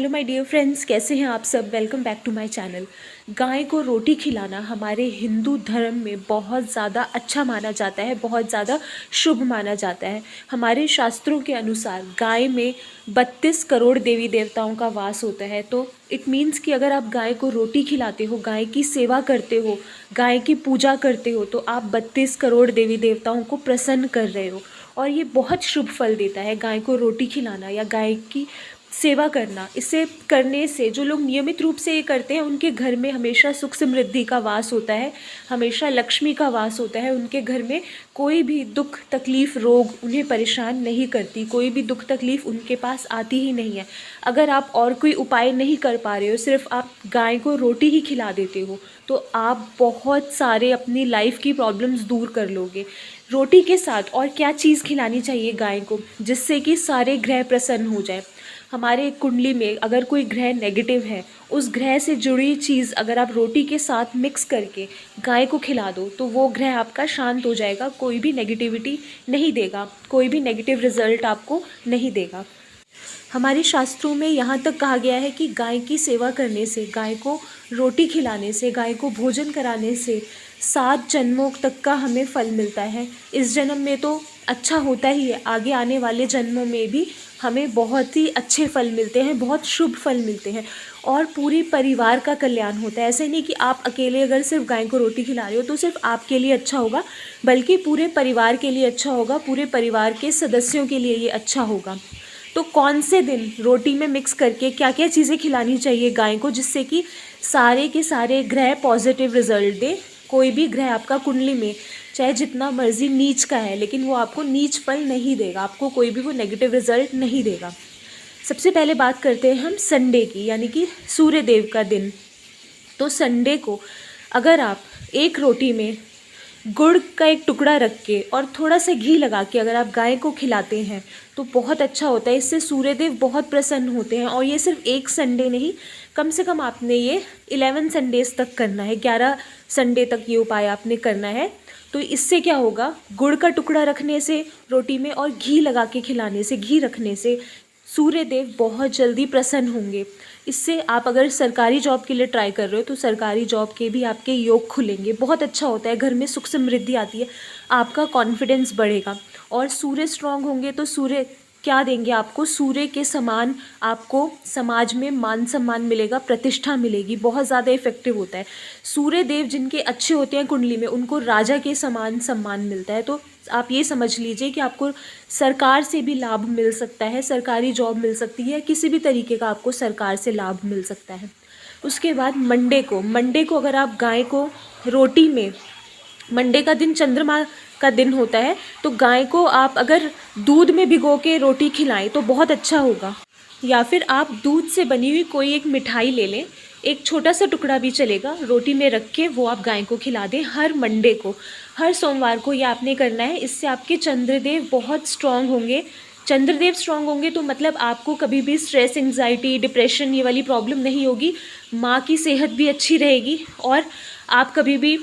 Hello my dear friends, कैसे हैं आप सब। Welcome back to my channel. गाय को रोटी खिलाना हमारे हिंदू धर्म में बहुत ज़्यादा अच्छा माना जाता है, बहुत ज़्यादा शुभ माना जाता है। हमारे शास्त्रों के अनुसार गाय में 32 करोड़ देवी देवताओं का वास होता है। तो इट मीन्स कि अगर आप गाय को रोटी खिलाते हो, गाय की सेवा करते हो, गाय की पूजा करते हो, तो आप 32 करोड़ देवी देवताओं को प्रसन्न कर रहे हो। और ये बहुत शुभ फल देता है गाय को रोटी खिलाना या गाय की सेवा करना। इसे करने से जो लोग नियमित रूप से ये करते हैं, उनके घर में हमेशा सुख समृद्धि का वास होता है, हमेशा लक्ष्मी का वास होता है। उनके घर में कोई भी दुख तकलीफ़ रोग उन्हें परेशान नहीं करती, कोई भी दुख तकलीफ़ उनके पास आती ही नहीं है। अगर आप और कोई उपाय नहीं कर पा रहे हो, सिर्फ आप गाय को रोटी ही खिला देते हो, तो आप बहुत सारे अपनी लाइफ की प्रॉब्लम्स दूर कर लोगे। रोटी के साथ और क्या चीज़ खिलानी चाहिए गाय को, जिससे कि सारे ग्रह प्रसन्न हो जाए। हमारे कुंडली में अगर कोई ग्रह नेगेटिव है, उस ग्रह से जुड़ी चीज़ अगर आप रोटी के साथ मिक्स करके गाय को खिला दो, तो वो ग्रह आपका शांत हो जाएगा, कोई भी नेगेटिविटी नहीं देगा, कोई भी नेगेटिव रिजल्ट आपको नहीं देगा। हमारे शास्त्रों में यहाँ तक कहा गया है कि गाय की सेवा करने से, गाय को रोटी खिलाने से, गाय को भोजन कराने से 7 जन्मों तक का हमें फल मिलता है। इस जन्म में तो अच्छा होता ही है, आगे आने वाले जन्मों में भी हमें बहुत ही अच्छे फल मिलते हैं, बहुत शुभ फल मिलते हैं और पूरी परिवार का कल्याण होता है। ऐसे नहीं कि आप अकेले अगर सिर्फ गाय को रोटी खिला रहे हो तो सिर्फ आपके लिए अच्छा होगा, बल्कि पूरे परिवार के लिए अच्छा होगा, पूरे परिवार के सदस्यों के लिए ये अच्छा होगा। तो कौन से दिन रोटी में मिक्स करके क्या क्या चीज़ें खिलानी चाहिए गाय को, जिससे कि सारे के सारे ग्रह पॉजिटिव रिजल्ट दे। कोई भी ग्रह आपका कुंडली में चाहे जितना मर्जी नीच का है, लेकिन वो आपको नीच फल नहीं देगा, आपको कोई भी वो नेगेटिव रिजल्ट नहीं देगा। सबसे पहले बात करते हैं हम संडे की, यानी कि सूर्य देव का दिन। तो संडे को अगर आप एक रोटी में गुड़ का एक टुकड़ा रख के और थोड़ा सा घी लगा के अगर आप गाय को खिलाते हैं तो बहुत अच्छा होता है। इससे सूर्यदेव बहुत प्रसन्न होते हैं। और ये सिर्फ एक संडे नहीं, कम से कम आपने ये 11 संडेज तक करना है, 11 संडे तक ये उपाय आपने करना है। तो इससे क्या होगा, गुड़ का टुकड़ा रखने से रोटी में और घी लगा के खिलाने से, घी रखने से सूर्यदेव बहुत जल्दी प्रसन्न होंगे। इससे आप अगर सरकारी जॉब के लिए ट्राई कर रहे हो तो सरकारी जॉब के भी आपके योग खुलेंगे, बहुत अच्छा होता है, घर में सुख समृद्धि आती है, आपका कॉन्फिडेंस बढ़ेगा। और सूर्य स्ट्रांग होंगे तो सूर्य क्या देंगे आपको, सूर्य के समान आपको समाज में मान सम्मान मिलेगा, प्रतिष्ठा मिलेगी, बहुत ज़्यादा इफेक्टिव होता है। सूर्य देव जिनके अच्छे होते हैं कुंडली में, उनको राजा के समान सम्मान मिलता है। तो आप ये समझ लीजिए कि आपको सरकार से भी लाभ मिल सकता है, सरकारी जॉब मिल सकती है, किसी भी तरीके का आपको सरकार से लाभ मिल सकता है। उसके बाद मंडे को अगर आप गाय को रोटी में, मंडे का दिन चंद्रमा का दिन होता है, तो गाय को आप अगर दूध में भिगो के रोटी खिलाएं तो बहुत अच्छा होगा। या फिर आप दूध से बनी हुई कोई एक मिठाई ले लें, एक छोटा सा टुकड़ा भी चलेगा, रोटी में रख के वो आप गाय को खिला दें हर मंडे को। हर सोमवार को ये आपने करना है। इससे आपके चंद्रदेव बहुत स्ट्रांग होंगे। चंद्रदेव स्ट्रांग होंगे तो मतलब आपको कभी भी स्ट्रेस, एंग्जाइटी, डिप्रेशन ये वाली प्रॉब्लम नहीं होगी। माँ की सेहत भी अच्छी रहेगी और आप कभी भी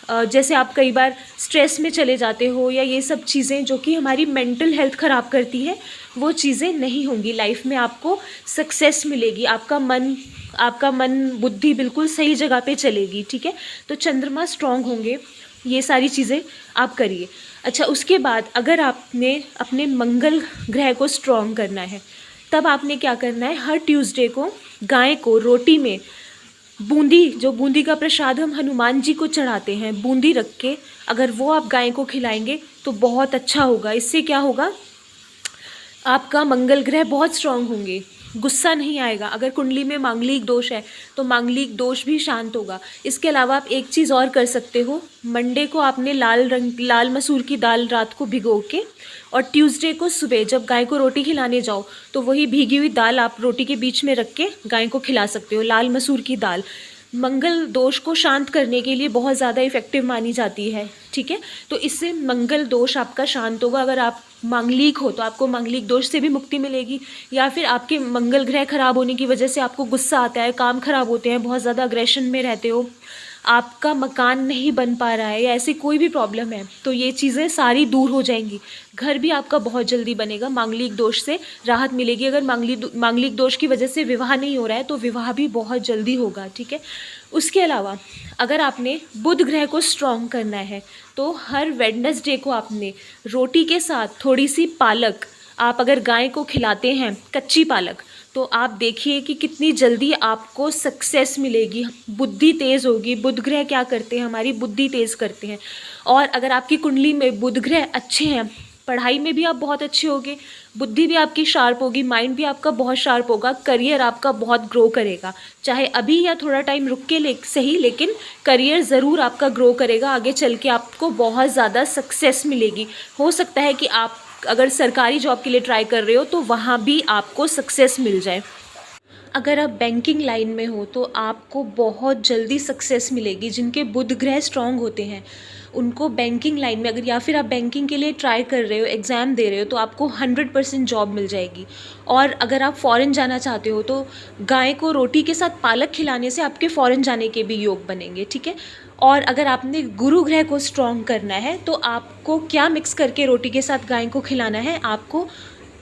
जैसे आप कई बार स्ट्रेस में चले जाते हो या ये सब चीज़ें जो कि हमारी मेंटल हेल्थ ख़राब करती है, वो चीज़ें नहीं होंगी। लाइफ में आपको सक्सेस मिलेगी, आपका मन बुद्धि बिल्कुल सही जगह पे चलेगी। ठीक है, तो चंद्रमा स्ट्रांग होंगे, ये सारी चीज़ें आप करिए। अच्छा, उसके बाद अगर आपने अपने मंगल ग्रह को स्ट्रांग करना है, तब आपने क्या करना है, हर ट्यूसडे को गाय को रोटी में बूंदी, जो बूंदी का प्रसाद हम हनुमान जी को चढ़ाते हैं, बूंदी रख के अगर वो आप गाय को खिलाएंगे तो बहुत अच्छा होगा। इससे क्या होगा, आपका मंगल ग्रह बहुत स्ट्रांग होंगे, गुस्सा नहीं आएगा। अगर कुंडली में मांगलिक दोष है तो मांगलिक दोष भी शांत होगा। इसके अलावा आप एक चीज़ और कर सकते हो, मंडे को आपने लाल मसूर की दाल रात को भिगो के और ट्यूसडे को सुबह जब गाय को रोटी खिलाने जाओ तो वही भीगी हुई दाल आप रोटी के बीच में रख के गाय को खिला सकते हो। लाल मसूर की दाल मंगल दोष को शांत करने के लिए बहुत ज़्यादा इफ़ेक्टिव मानी जाती है। ठीक है, तो इससे मंगल दोष आपका शांत होगा। अगर आप मांगलिक हो तो आपको मांगलिक दोष से भी मुक्ति मिलेगी, या फिर आपके मंगल ग्रह खराब होने की वजह से आपको गुस्सा आता है, काम खराब होते हैं, बहुत ज़्यादा अग्रेशन में रहते हो, आपका मकान नहीं बन पा रहा है या ऐसी कोई भी प्रॉब्लम है तो ये चीज़ें सारी दूर हो जाएंगी। घर भी आपका बहुत जल्दी बनेगा, मांगलिक दोष से राहत मिलेगी। अगर मांगलिक दोष की वजह से विवाह नहीं हो रहा है तो विवाह भी बहुत जल्दी होगा, ठीक है। उसके अलावा अगर आपने बुध ग्रह को स्ट्रॉन्ग करना है तो हर वेडनेसडे को आपने रोटी के साथ थोड़ी सी पालक, आप अगर गाय को खिलाते हैं कच्ची पालक, तो आप देखिए कि कितनी जल्दी आपको सक्सेस मिलेगी, बुद्धि तेज़ होगी। बुध ग्रह क्या करते हैं, हमारी बुद्धि तेज़ करते हैं। और अगर आपकी कुंडली में बुध ग्रह अच्छे हैं, पढ़ाई में भी आप बहुत अच्छे होगे, बुद्धि भी आपकी शार्प होगी, माइंड भी आपका बहुत शार्प होगा, करियर आपका बहुत ग्रो करेगा। चाहे अभी या थोड़ा टाइम रुक के सही, लेकिन करियर ज़रूर आपका ग्रो करेगा। आगे चल के आपको बहुत ज़्यादा सक्सेस मिलेगी। हो सकता है कि आप अगर सरकारी जॉब के लिए ट्राई कर रहे हो तो वहाँ भी आपको सक्सेस मिल जाए। अगर आप बैंकिंग लाइन में हो तो आपको बहुत जल्दी सक्सेस मिलेगी। जिनके बुध ग्रह स्ट्रांग होते हैं उनको बैंकिंग लाइन में, अगर या फिर आप बैंकिंग के लिए ट्राई कर रहे हो, एग्ज़ाम दे रहे हो, तो आपको 100% जॉब मिल जाएगी। और अगर आप फ़ॉरेन जाना चाहते हो तो गाय को रोटी के साथ पालक खिलाने से आपके फ़ॉरेन जाने के भी योग बनेंगे, ठीक है। और अगर आपने गुरु ग्रह को स्ट्रॉन्ग करना है तो आपको क्या मिक्स करके रोटी के साथ गाय को खिलाना है, आपको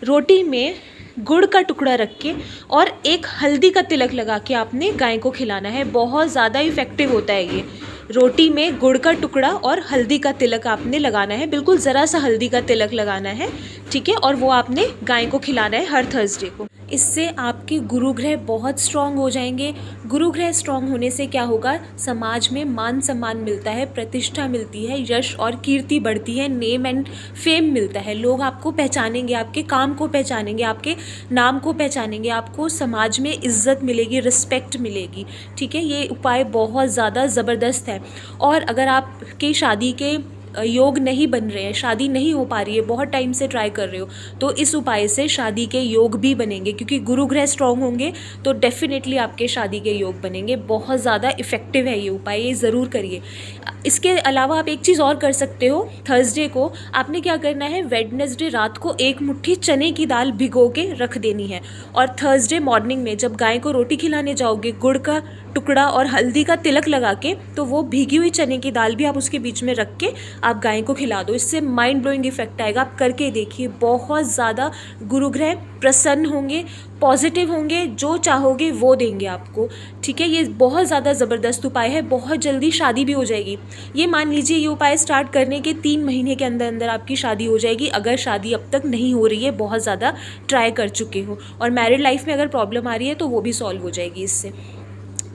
रोटी में गुड़ का टुकड़ा रख के और एक हल्दी का तिलक लगा के आपने गाय को खिलाना है। बहुत ज़्यादा इफ़ेक्टिव होता है ये। रोटी में गुड़ का टुकड़ा और हल्दी का तिलक आपने लगाना है, बिल्कुल ज़रा सा हल्दी का तिलक लगाना है, ठीक है। और वो आपने गाय को खिलाना है हर थर्सडे को। इससे आपके गुरु ग्रह बहुत स्ट्रांग हो जाएंगे। गुरु ग्रह स्ट्रांग होने से क्या होगा, समाज में मान सम्मान मिलता है, प्रतिष्ठा मिलती है, यश और कीर्ति बढ़ती है, नेम एंड फेम मिलता है। लोग आपको पहचानेंगे, आपके काम को पहचानेंगे, आपके नाम को पहचानेंगे, आपको समाज में इज्जत मिलेगी, रिस्पेक्ट मिलेगी, ठीक है। ये उपाय बहुत ज़्यादा ज़बरदस्त है। और अगर आपकी शादी के योग नहीं बन रहे हैं, शादी नहीं हो पा रही है, बहुत टाइम से ट्राई कर रहे हो, तो इस उपाय से शादी के योग भी बनेंगे, क्योंकि गुरु ग्रह स्ट्रॉन्ग होंगे तो डेफिनेटली आपके शादी के योग बनेंगे। बहुत ज़्यादा इफ़ेक्टिव है ये उपाय, ये ज़रूर करिए। इसके अलावा आप एक चीज़ और कर सकते हो। थर्सडे को आपने क्या करना है, वेडनेसडे रात को एक मुट्ठी चने की दाल भिगो के रख देनी है, और थर्सडे मॉर्निंग में जब गाय को रोटी खिलाने जाओगे, गुड़ का टुकड़ा और हल्दी का तिलक लगा के, तो वो भीगी हुई चने की दाल भी आप उसके बीच में रख के आप गाय को खिला दो। इससे माइंड ब्लोइंग इफेक्ट आएगा, आप करके देखिए। बहुत ज़्यादा गुरु ग्रह प्रसन्न होंगे, पॉजिटिव होंगे, जो चाहोगे वो देंगे आपको, ठीक है। ये बहुत ज़्यादा ज़बरदस्त उपाय है, बहुत जल्दी शादी भी हो जाएगी। ये मान लीजिए ये उपाय स्टार्ट करने के 3 महीने के अंदर अंदर आपकी शादी हो जाएगी, अगर शादी अब तक नहीं हो रही है, बहुत ज़्यादा ट्राई कर चुके हो। और मैरिड लाइफ में अगर प्रॉब्लम आ रही है तो वो भी सॉल्व हो जाएगी इससे।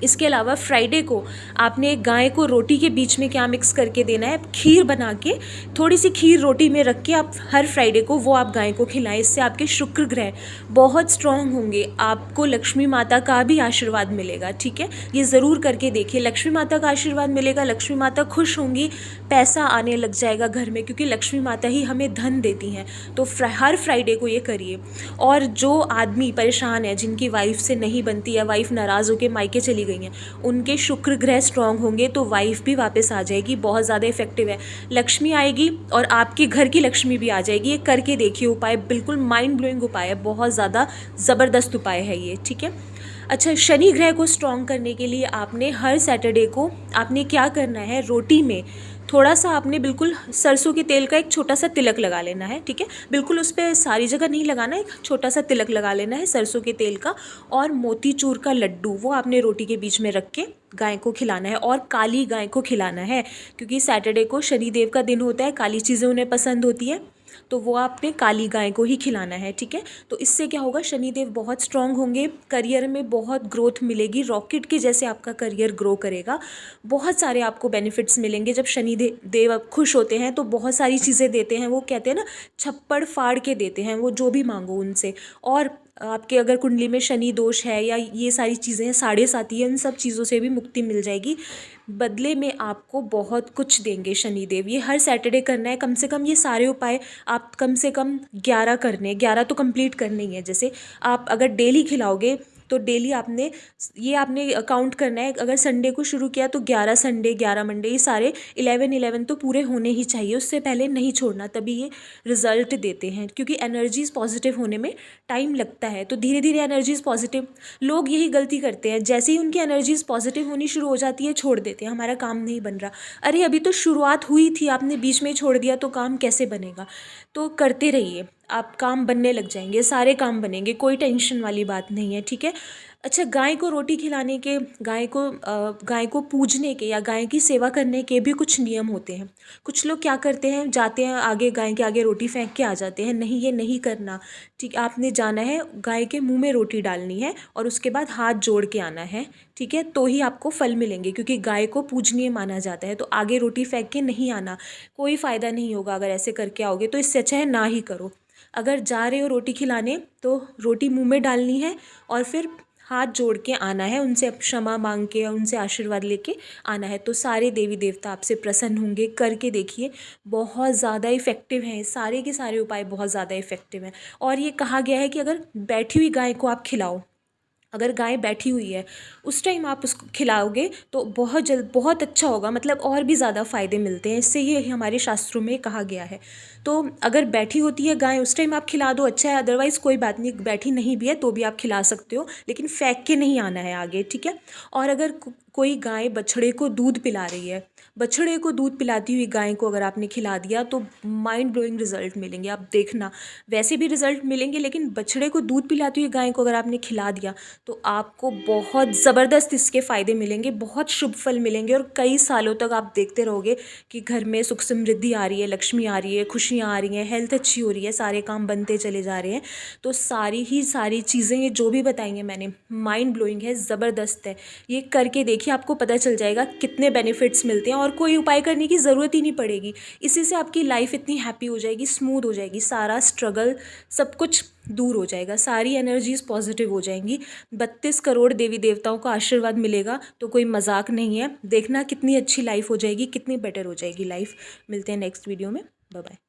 इसके अलावा फ्राइडे को आपने गाय को रोटी के बीच में क्या मिक्स करके देना है, खीर बना के, थोड़ी सी खीर रोटी में रख के आप हर फ्राइडे को वो आप गाय को खिलाएं। इससे आपके शुक्र ग्रह बहुत स्ट्रांग होंगे, आपको लक्ष्मी माता का भी आशीर्वाद मिलेगा, ठीक है। ये ज़रूर करके देखिए, लक्ष्मी माता का आशीर्वाद मिलेगा, लक्ष्मी माता खुश होंगी, पैसा आने लग जाएगा घर में, क्योंकि लक्ष्मी माता ही हमें धन देती हैं। तो हर फ्राइडे को ये करिए। और जो आदमी परेशान है, जिनकी वाइफ से नहीं बनती या वाइफ नाराज़ होकर मायके चली गई हैं, उनके शुक्र ग्रह स्ट्रांग होंगे तो वाइफ भी वापस आ जाएगी। बहुत ज़्यादा इफेक्टिव है, लक्ष्मी आएगी और आपके घर की लक्ष्मी भी आ जाएगी। ये करके देखिए उपाय, बिल्कुल माइंड ब्लोइंग उपाय है, बहुत ज़्यादा ज़बरदस्त उपाय है ये, ठीक है। अच्छा, शनि ग्रह को स्ट्रॉन्ग करने के लिए आपने हर सैटरडे को आपने क्या करना है, रोटी में थोड़ा सा आपने बिल्कुल सरसों के तेल का एक छोटा सा तिलक लगा लेना है, ठीक है। बिल्कुल उस पर सारी जगह नहीं लगाना, एक छोटा सा तिलक लगा लेना है सरसों के तेल का। और मोतीचूर का लड्डू वो आपने रोटी के बीच में रख के गाय को खिलाना है, और काली गाय को खिलाना है, क्योंकि सैटरडे को शनिदेव का दिन होता है, काली चीज़ें उन्हें पसंद होती है, तो वो आपने काली गाय को ही खिलाना है, ठीक है। तो इससे क्या होगा, शनिदेव बहुत स्ट्रांग होंगे, करियर में बहुत ग्रोथ मिलेगी, रॉकेट के जैसे आपका करियर ग्रो करेगा। बहुत सारे आपको बेनिफिट्स मिलेंगे। जब शनिदेव खुश होते हैं तो बहुत सारी चीज़ें देते हैं, वो कहते हैं ना, छप्पड़ फाड़ के देते हैं, वो जो भी मांगो उनसे। और आपके अगर कुंडली में शनि दोष है या ये सारी चीज़ें हैं, साढ़े साती है, इन सब चीज़ों से भी मुक्ति मिल जाएगी। बदले में आपको बहुत कुछ देंगे शनिदेव। ये हर सैटरडे करना है, कम से कम ये सारे उपाय आप कम से कम 11 करने, 11 तो कंप्लीट करने ही है। जैसे आप अगर डेली खिलाओगे तो डेली आपने काउंट करना है। अगर संडे को शुरू किया तो 11 संडे, 11 मंडे, ये सारे 11 तो पूरे होने ही चाहिए, उससे पहले नहीं छोड़ना, तभी ये रिजल्ट देते हैं। क्योंकि एनर्जीज पॉजिटिव होने में टाइम लगता है, तो धीरे धीरे एनर्जीज पॉजिटिव, लोग यही गलती करते हैं, जैसे ही उनकी एनर्जीज पॉजिटिव होनी शुरू हो जाती है छोड़ देते हैं, हमारा काम नहीं बन रहा। अरे अभी तो शुरुआत हुई थी, आपने बीच में छोड़ दिया तो काम कैसे बनेगा। तो करते रहिए, आप काम बनने लग जाएंगे, सारे काम बनेंगे, कोई टेंशन वाली बात नहीं है, ठीक है। अच्छा, गाय को रोटी खिलाने के, गाय को पूजने के या गाय की सेवा करने के भी कुछ नियम होते हैं। कुछ लोग क्या करते हैं, जाते हैं आगे, गाय के आगे रोटी फेंक के आ जाते हैं। नहीं, ये नहीं करना, ठीक। आपने जाना है, गाय के मुंह में रोटी डालनी है और उसके बाद हाथ जोड़ के आना है, ठीक है। तो ही आपको फल मिलेंगे, क्योंकि गाय को पूजनीय माना जाता है। तो आगे रोटी फेंक के नहीं आना, कोई फ़ायदा नहीं होगा अगर ऐसे करके आओगे, तो इससे अच्छा है ना ही करो। अगर जा रहे हो रोटी खिलाने तो रोटी मुंह में डालनी है और फिर हाथ जोड़ के आना है, उनसे क्षमा मांग के, उनसे आशीर्वाद लेके आना है। तो सारे देवी देवता आपसे प्रसन्न होंगे। करके देखिए, बहुत ज़्यादा इफ़ेक्टिव हैं, सारे के सारे उपाय बहुत ज़्यादा इफ़ेक्टिव हैं। और ये कहा गया है कि अगर बैठी हुई गाय को आप खिलाओ, अगर गाय बैठी हुई है उस टाइम आप उसको खिलाओगे तो बहुत अच्छा होगा, मतलब और भी ज़्यादा फ़ायदे मिलते हैं इससे, ये हमारे शास्त्रों में कहा गया है। तो अगर बैठी होती है गाय उस टाइम आप खिला दो, अच्छा है। अदरवाइज़ कोई बात नहीं, बैठी नहीं भी है तो भी आप खिला सकते हो, लेकिन फेंक के नहीं आना है आगे, ठीक है। और अगर कोई गाय बछड़े को दूध पिला रही है, बछड़े को दूध पिलाती हुई गाय को अगर आपने खिला दिया तो माइंड ब्लोइंग रिजल्ट मिलेंगे, आप देखना। वैसे भी रिजल्ट मिलेंगे, लेकिन बछड़े को दूध पिलाती हुई गाय को अगर आपने खिला दिया तो आपको बहुत ज़बरदस्त इसके फ़ायदे मिलेंगे, बहुत शुभ फल मिलेंगे, और कई सालों तक आप देखते रहोगे कि घर में सुख समृद्धि आ रही है, लक्ष्मी आ रही है, खुशियाँ आ रही हैं, हेल्थ अच्छी हो रही है, सारे काम बनते चले जा रहे हैं। तो सारी चीज़ें ये जो भी बताएंगे मैंने, माइंड ब्लोइंग है, ज़बरदस्त है। ये करके देखिए, आपको पता चल जाएगा कितने बेनिफिट्स मिलते हैं, और कोई उपाय करने की ज़रूरत ही नहीं पड़ेगी। इसी से आपकी लाइफ इतनी हैप्पी हो जाएगी, स्मूथ हो जाएगी, सारा स्ट्रगल सब कुछ दूर हो जाएगा, सारी एनर्जीज पॉजिटिव हो जाएंगी। 32 करोड़ देवी देवताओं का आशीर्वाद मिलेगा, तो कोई मजाक नहीं है। देखना कितनी अच्छी लाइफ हो जाएगी, कितनी बेटर हो जाएगी लाइफ। मिलते हैं नेक्स्ट वीडियो में, बाय बाय।